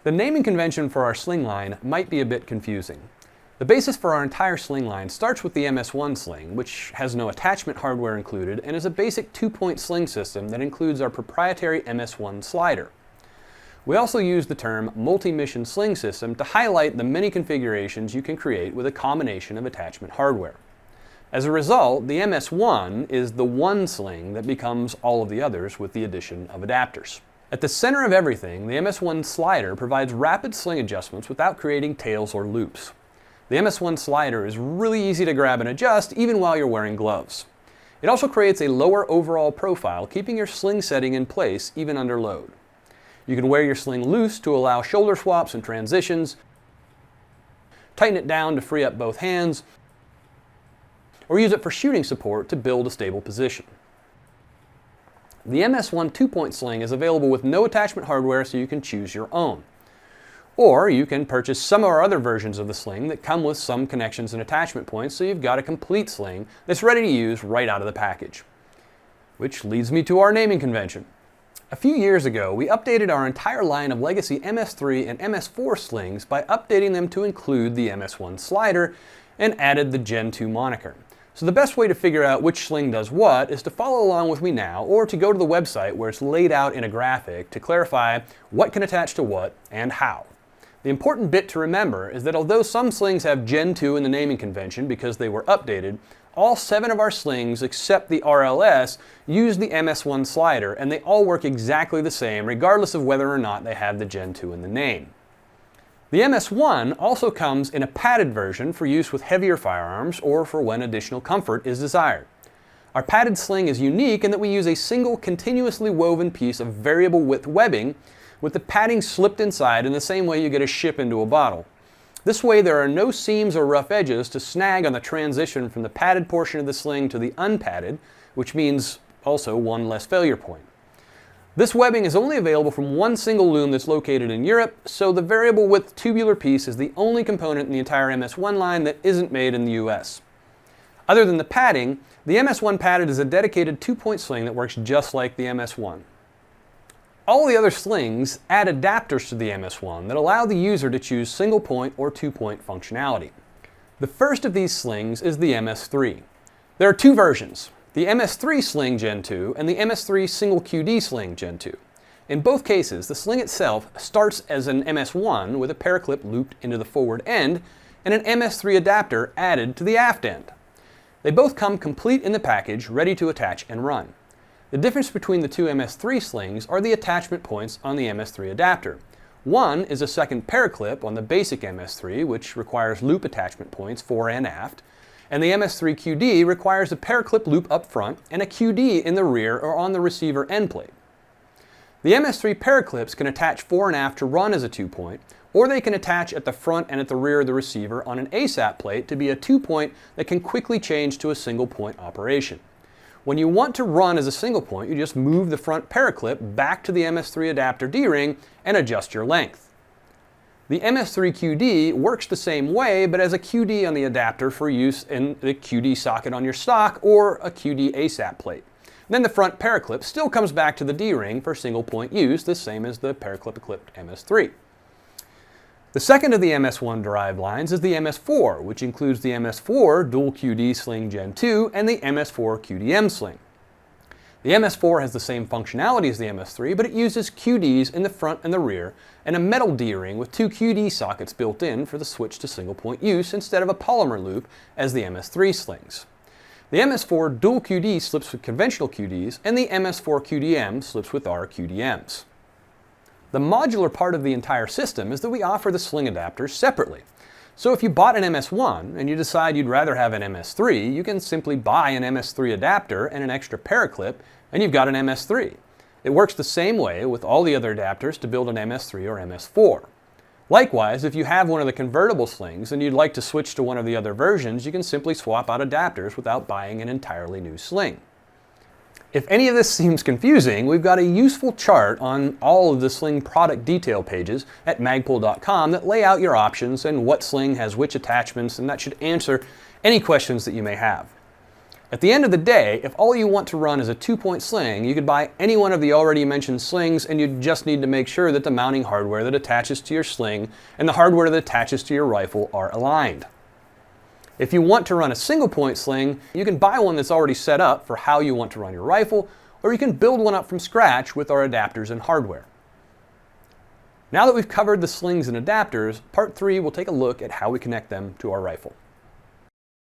The naming convention for our sling line might be a bit confusing. The basis for our entire sling line starts with the MS1 Sling, which has no attachment hardware included and is a basic 2-point sling system that includes our proprietary MS1 slider. We also use the term multi-mission sling system to highlight the many configurations you can create with a combination of attachment hardware. As a result, the MS1 is the one sling that becomes all of the others with the addition of adapters. At the center of everything, the MS1 slider provides rapid sling adjustments without creating tails or loops. The MS1 slider is really easy to grab and adjust even while you're wearing gloves. It also creates a lower overall profile, keeping your sling setting in place even under load. You can wear your sling loose to allow shoulder swaps and transitions, tighten it down to free up both hands, or use it for shooting support to build a stable position. The MS1 2-point sling is available with no attachment hardware, so you can choose your own. Or you can purchase some of our other versions of the sling that come with some connections and attachment points, so you've got a complete sling that's ready to use right out of the package. Which leads me to our naming convention. A few years ago, we updated our entire line of legacy MS3 and MS4 slings by updating them to include the MS1 slider and added the Gen 2 moniker. So the best way to figure out which sling does what is to follow along with me now, or to go to the website where it's laid out in a graphic to clarify what can attach to what and how. The important bit to remember is that although some slings have Gen 2 in the naming convention because they were updated, all 7 of our slings except the RLS use the MS1 slider, and they all work exactly the same regardless of whether or not they have the Gen 2 in the name. The MS1 also comes in a padded version for use with heavier firearms or for when additional comfort is desired. Our padded sling is unique in that we use a single continuously woven piece of variable width webbing with the padding slipped inside in the same way you get a ship into a bottle. This way there are no seams or rough edges to snag on the transition from the padded portion of the sling to the unpadded, which means also one less failure point. This webbing is only available from one single loom that's located in Europe, so the variable width tubular piece is the only component in the entire MS1 line that isn't made in the US. Other than the padding, the MS1 padded is a dedicated 2-point sling that works just like the MS1. All the other slings add adapters to the MS1 that allow the user to choose single point or 2-point functionality. The first of these slings is the MS3. There are 2 versions, the MS3 Sling Gen 2 and the MS3 Single QD Sling Gen 2. In both cases, the sling itself starts as an MS1 with a paraclip looped into the forward end and an MS3 adapter added to the aft end. They both come complete in the package, ready to attach and run. The difference between the 2 MS3 slings are the attachment points on the MS3 adapter. One is a second paraclip on the basic MS3, which requires loop attachment points fore and aft, and the MS3 QD requires a paraclip loop up front and a QD in the rear or on the receiver end plate. The MS3 paraclips can attach fore and aft to run as a 2-point, or they can attach at the front and at the rear of the receiver on an ASAP plate to be a 2-point that can quickly change to a single point operation. When you want to run as a single point, you just move the front paraclip back to the MS3 adapter D-ring and adjust your length. The MS3 QD works the same way, but as a QD on the adapter for use in the QD socket on your stock or a QD ASAP plate. Then the front paraclip still comes back to the D-ring for single point use, the same as the paraclip equipped MS3. The second of the MS1 derived lines is the MS4, which includes the MS4 Dual QD Sling Gen 2 and the MS4 QDM Sling. The MS4 has the same functionality as the MS3, but it uses QDs in the front and the rear and a metal D-ring with 2 QD sockets built in for the switch to single point use instead of a polymer loop as the MS3 slings. The MS4 Dual QD slips with conventional QDs, and the MS4 QDM slips with our QDMs. The modular part of the entire system is that we offer the sling adapters separately. So if you bought an MS1 and you decide you'd rather have an MS3, you can simply buy an MS3 adapter and an extra paraclip, and you've got an MS3. It works the same way with all the other adapters to build an MS3 or MS4. Likewise, if you have one of the convertible slings and you'd like to switch to one of the other versions, you can simply swap out adapters without buying an entirely new sling. If any of this seems confusing, we've got a useful chart on all of the sling product detail pages at magpul.com that lay out your options and what sling has which attachments, and that should answer any questions that you may have. At the end of the day, if all you want to run is a 2-point sling, you could buy any one of the already mentioned slings, and you just need to make sure that the mounting hardware that attaches to your sling and the hardware that attaches to your rifle are aligned. If you want to run a single-point sling, you can buy one that's already set up for how you want to run your rifle, or you can build one up from scratch with our adapters and hardware. Now that we've covered the slings and adapters, part 3 will take a look at how we connect them to our rifle.